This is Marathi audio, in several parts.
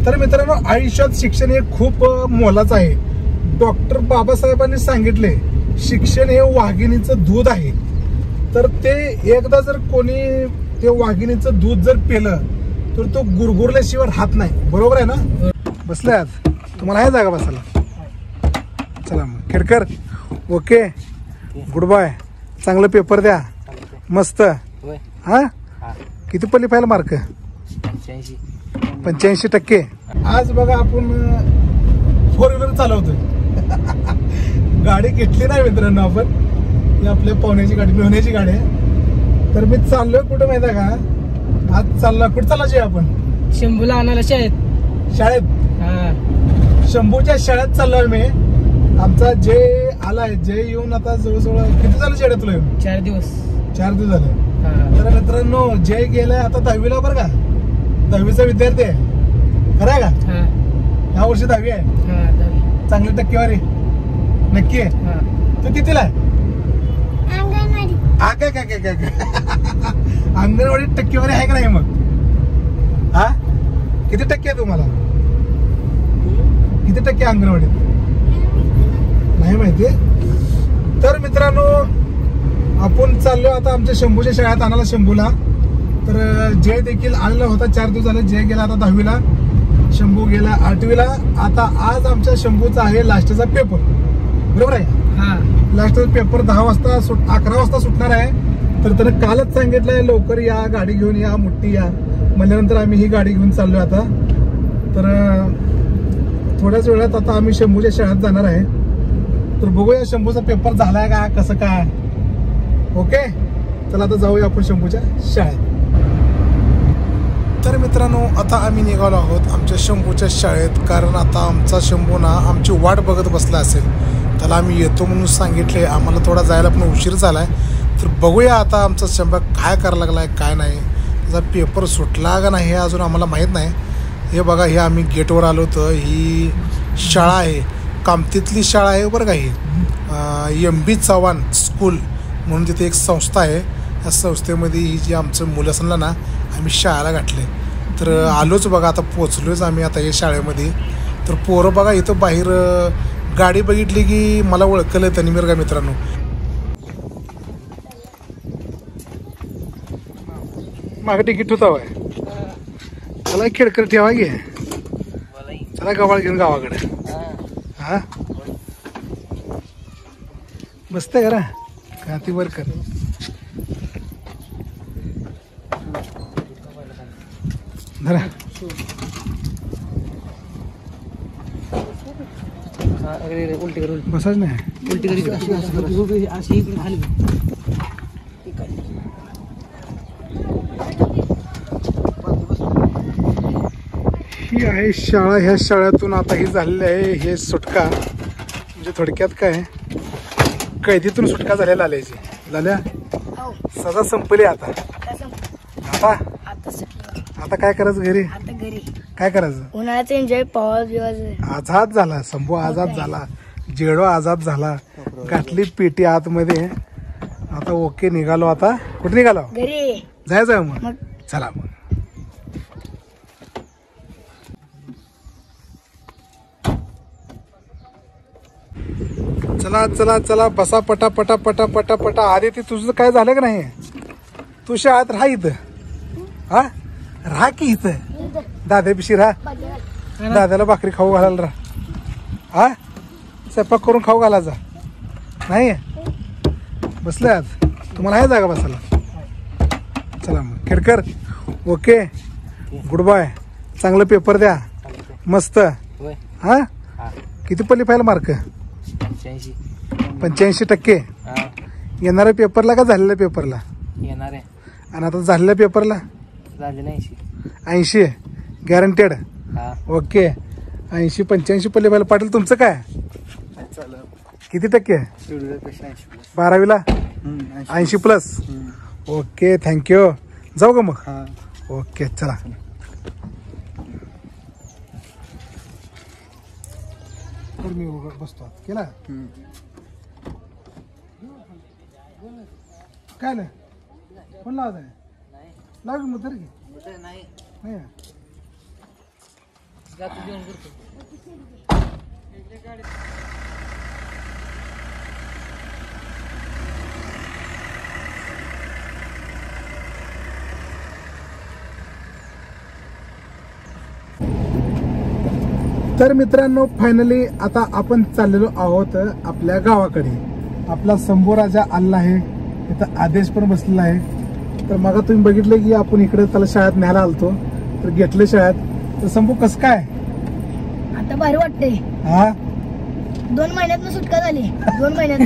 तर मित्रांनो, आयुष्यात शिक्षण हे खूप मोलाचं आहे. डॉक्टर बाबासाहेबांनी सांगितले, शिक्षण हे वाघिणीचं दूध आहे. तर ते एकदा जर कोणी ते वाघिणीचं दूध जर पेलं तर तो गुरगुरल्याशिवाय राहत नाही. बरोबर आहे ना? बसले आज तुम्हाला आहे जागा बसायला? चला मग खेडकर, ओके, गुड बाय. चांगलं पेपर द्या, मस्त. हा, किती पडली पाहिजे मार्क? 85%. आज बघा आपण 4 व्हीलर चालवतोय. गाडी घेतली नाही मित्रांनो आपण, ही आपल्या पाहुण्याची गाडी, मेहण्याची गाडी आहे. तर मी चाललोय कुठं माहिती आहे का? आज चालला कुठं चालायचे आपण? शंभूला आणायला शाळेत. शंभूच्या शाळेत चाललोय मी. आमचा जय आलाय. जय येऊन आता जवळजवळ किती झालं शाळेत तुला येऊन? 4 दिवस. 4 दिवस झाले. तर मित्रांनो, जय गेलाय आता 10वीला. बरं का, 10वीचा विद्यार्थी आहे. खरं आहे का? ह्या वर्षी 10वी आहे. चांगली टक्केवारी नक्की आहे. तू कितीला आहे? अंगणवाडी टक्केवारी आहे का नाही मग? हा, किती टक्के आहे तुम्हाला? किती टक्के अंगणवाडीत नाही माहिती? तर मित्रांनो, आपण चाललो आता आमच्या शंभूच्या शाळेत आणायला, शंभूला. तर जय देखील आलेला होता. 4 दिवस झाले. जय गेला आता 10वीला, शंभू गेला 8वीला. आता आज आमच्या शंभूचा आहे लास्टचा पेपर. बरोबर आहे? लास्टचा पेपर 10 वाजता 11 वाजता सुटणार आहे. तर त्यानं कालच सांगितलंय लवकर या, गाडी घेऊन या, मोठी या. म्हणल्यानंतर आम्ही ही गाडी घेऊन चाललोय आता. तर थोड्याच वेळात आता आम्ही शंभूच्या शाळेत जाणार आहे. तर बघूया शंभूचा पेपर झालाय का, कसं काय. ओके, चला आता जाऊया आपण शंभूच्या शाळेत. तर मित्रांनो, आता आम्ही निघालो आहोत आमच्या शंभूच्या शाळेत. कारण आता आमचा शंभू ना आमची वाट बघत बसला असेल. त्याला आम्ही येतो म्हणून सांगितले. आम्हाला थोडा जायला पण उशीर झालाय. तर बघूया आता आमचा शंभू काय करायला लागलाय, काय नाही. त्याचा पेपर सुटला का नाही हे अजून आम्हाला माहीत नाही. हे बघा, हे आम्ही गेटवर आलो होतो. ही शाळा आहे, कामतीतली शाळा आहे बरं का. ही MB चव्हाण स्कूल म्हणून तिथे एक संस्था आहे. या संस्थेमध्ये ही जी आमचं मुलं असलं ना, आम्ही शाळेला घातले. तर आलोच बघा, आता पोचलोच आम्ही आता या शाळेमध्ये. तर पोरं बघा, इथं बाहेर गाडी बघितली की मला ओळखलं त्यांनी बरं का मित्रांनो. मागं तिकीट होता वय, चला खेडकर ठेवा घे. चला गवाळ घेऊन गावाकडे. हा, बसते करा का ती वर कर. धरा. उलटी कर. बसाच नाही, उलटी करी अशी खाली. ही आहे शाळा. ह्या शाळेतून आता ही झालेली आहे हे सुटका. म्हणजे थोडक्यात काय, कैदीतून सुटका झालेला आल्याची. झाल्या सजा संपली. आता आता काय करायचं घरी? काय करायचं? उन्हाळ्याचा एन्जॉय पाऊस. आझाद झाला शंभू, आझाद झाला. जेडो आझाद झाला. घातली पेटी आतमध्ये. आता ओके, निघालो. आता कुठे निघालो? घरी जायचं मग. चला मग. चला चला चला, बसा पटा पटा पटा पटा पटा. आदिती, तुझं काय झालं का नाही? तू शाळेत राहा इथं. हा, राहा की इथं. दाद्यापिशी राहा. दाद्याला भाकरी खाऊ घालायला राहा. हा, स्वयंपाक करून खाऊ घालायचा नाही. बसले आज तुम्हाला आहे जागा बसायला? चला मग खेडकर, ओके, गुड बाय. चांगलं पेपर द्या, मस्त. हा, किती पडली पाहिजे मार्क? 85%. येणाऱ्या पेपरला का झालेल्या पेपरला? येणार आहे. आणि आता झालेल्या पेपरला? झालेला 80 गॅरंटेड. ओके, 80-85 पडले पाहिजे. पाटील तुमचं काय? किती टक्के? 12वीला 80+. Okay, thank you. जाऊ का मग? ओके, चला. तर मी बसतो केला. काय नाही, कोण लावत आहे? लाव मग तर नाही. जातो जेवण करतो. तर मित्रांनो फायनली आता आपण चाललेलो आहोत आपल्या गावाकडे. आपला शंभू राजा आलेला आहे, इथं आदेश पण बसलेला आहे. तर मग तुम्ही बघितलं की आपण इकडे त्याला शाळेत न्यायला आलतो, तर घेतलं शाळेत. तर शंभू कसं काय आता भारी वाटते. हा 2 महिन्यात सुटका झाली. 2 महिन्यात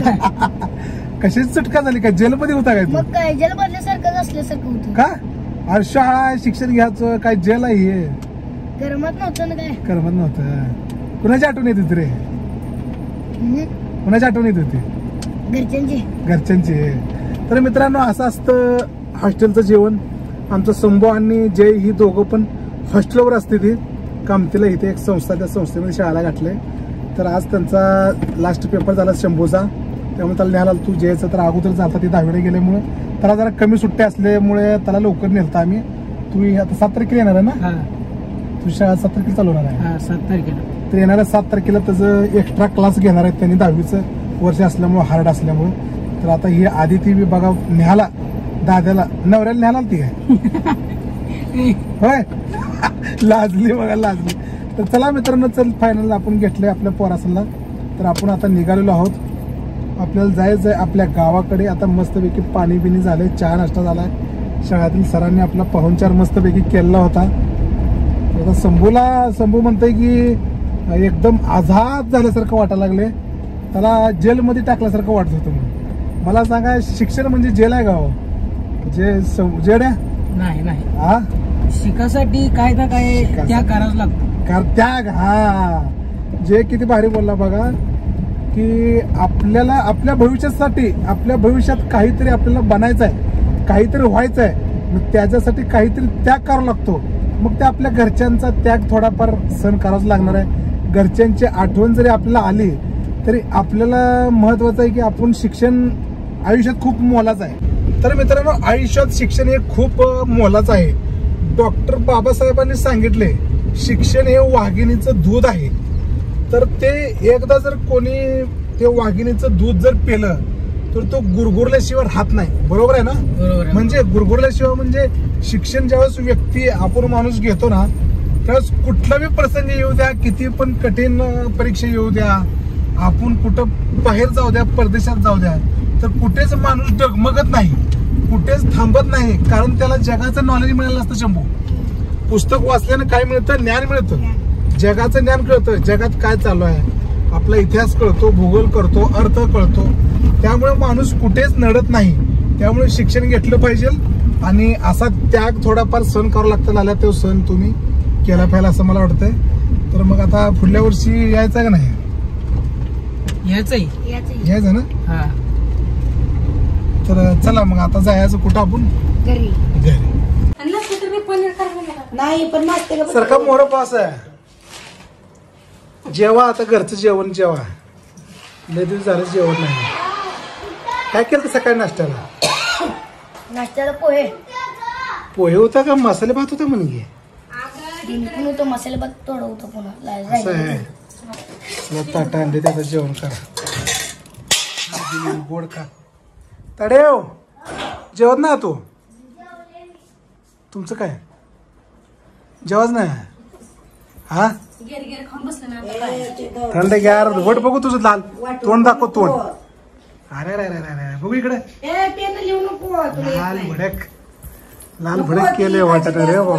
कशाची सुटका झाली? काय जेलमध्ये होता काय तू? मग काय जेल बदल्यासारखं असल्यासारखं होतं. का अरे शाळा शिक्षण घ्यायचं काय जेल आहे हे? करमत नव्हतं ना काय. करमत नव्हतं. कुणाची आठवण येत होती रे? कुणाची आठवण येत होती? घरच्यांची. घरच्यांची. तर मित्रांनो असं असतं हॉस्टेलचं जेवण. आमचं शंभू आणि जय ही दोघं पण हॉस्टेलवर असते. ती कामतीला इथे एक संस्था, त्या संस्थेमध्ये शाळेला घातलंय. तर आज त्यांचा लास्ट पेपर झाला शंभूचा, त्यामुळे त्याला न्यायला तू जयचं तर अगोदर जाता ती 10वीला गेल्यामुळे त्याला जरा कमी सुट्ट्या असल्यामुळे त्याला लवकर नेलता आम्ही. तू आता 7 तारखेला येणार आहे ना? तुझी शाळा 7 तारखेला चालू होणार आहे. 7 तारखेला. तर येणाऱ्या 7 तारखेला त्याचं एक्स्ट्रा क्लास घेणार आहेत त्यांनी, 10वीचं वर्ष असल्यामुळे, हार्ड असल्यामुळे. तर आता ही आधी ती बघा न्यायला दाद्याला नवऱ्याला न्यायला ती काय होय लाजली बघा, लाजली. तर चला मित्रांनो, चल फायनल आपण घेतलंय आपल्या पोरासला. तर आपण आता निघालेलो आहोत. आपल्याला जायचं आहे आपल्या गावाकडे. आता मस्तपैकी पाणी बिणी झालंय, चहा नाश्ता झालाय. शाळेतील सरांनी आपला पाहुणचार मस्तपैकी केलेला होता. आता शंभू म्हणतोय की एकदम आझाद झाल्यासारखं वाटायला लागले, त्याला जेलमध्ये टाकल्यासारखं वाटत होतं. मला सांगा, शिक्षण म्हणजे जेल आहे गाव? जेड्या नाही हा, शिकासाठी काय ना काय त्याग करावाच लागतो. त्याग. हा, जे किती भारी बोलला बघा, की आपल्याला आपल्या भविष्यासाठी, आपल्या भविष्यात काहीतरी आपल्याला बनायचं आहे, काहीतरी व्हायचं आहे, मग त्याच्यासाठी काहीतरी त्याग करावा लागतो. मग ते आपल्या घरच्यांचा त्याग थोडाफार सहन करावाच लागणार आहे. घरच्यांची आठवण जरी आपल्याला आली तरी आपल्याला महत्वाचं आहे की आपण शिक्षण आयुष्यात खूप मोलाचं आहे. तर मित्रांनो, आयुष्यात शिक्षण हे खूप मोलाचं आहे. डॉक्टर बाबासाहेबांनी सांगितले, शिक्षण हे वाघिणीचं दूध आहे. तर ते एकदा जर कोणी ते वाघिणीचं दूध जर पिलं तर तो गुरगुरल्याशिवाय राहत नाही. बरोबर आहे ना? बरोबर. म्हणजे गुरगुरल्याशिवाय म्हणजे शिक्षण ज्यावेळेस व्यक्ती आपण माणूस घेतो ना, त्यावेळेस कुठलाही प्रसंग येऊ द्या, किती पण कठीण परीक्षा येऊ द्या, आपण कुठं बाहेर जाऊ द्या, परदेशात जाऊ द्या, तर कुठेच माणूस डगमगत नाही, कुठेच थांबत नाही. कारण त्याला जगाचं नॉलेज मिळालं असतं. शंभू, पुस्तक वाचल्यानं काय मिळतं? ज्ञान मिळतं. जगाचं ज्ञान कळतं, जगात काय चालू आहे, आपला इतिहास कळतो, भूगोल कळतो, अर्थ कळतो. त्यामुळे माणूस कुठेच नडत नाही. त्यामुळे शिक्षण घेतलं पाहिजे आणि असा त्याग थोडाफार सहन करावा लागतं. लाला तो सण तुम्ही केला पाहिजे असं मला वाटतंय. तर मग आता पुढल्या वर्षी यायचं का नाही? यायचं ना? हा. तर चला मग आता जायचं कुठं आपण? घरी. नाही पण सरका मोर पास आहे. जेवा आता घरचं जेवण जेवा. लय दिवस झालं जेवण नाही. काय केलं सकाळी नाश्त्याला? नाश्त्याला पोहे. पोहे होता का मसाले भात होता? म्हणजे पण होतं मसाले भात, थोडं होतं पुन्हा. असं आहे. ताटा आणले त्याचं जेवण करा, गोड खा. तडेव जेवत ना तू? तुमचं काय जेवच नाही? हा, थंड गार वट बघू तुझं लाल तोंड, दाखव तोंड. अरे रे रे रे, बघू इकडे. लाल भडक केले वाटत रे बाबा.